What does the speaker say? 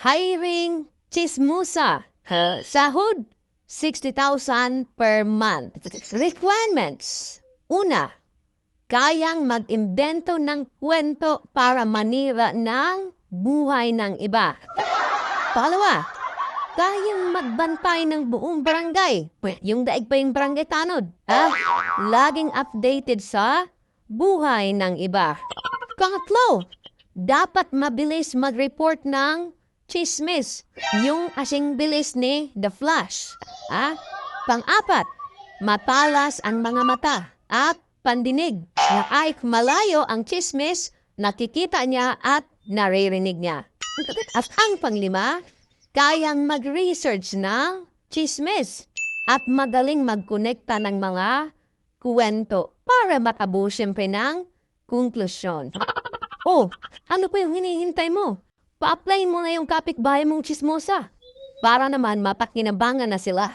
Hiring chismosa. Sahod, 60,000 per month. Requirements. Una, kayang mag-imbento ng kwento para manira ng buhay ng iba. Pangalawa, kayang magbantay ng buong barangay. Yung daig pa yung barangay tanod. Laging updated sa buhay ng iba. Pangatlo, dapat mabilis mag-report ng chismis. Yung asing bilis ni The Flash. Pang-apat, matalas ang mga mata at pandinig. Na ay malayo ang chismis, nakikita niya at naririnig niya. At ang panglima, kayang mag-research ng chismis at magaling magkonekta ng mga kwento para makabuo siyempre ng konklusyon. Ano pa yung hinihintay mo? Pa-apply mo na yung kapitbahay mong chismosa para naman mapakinabangan na sila.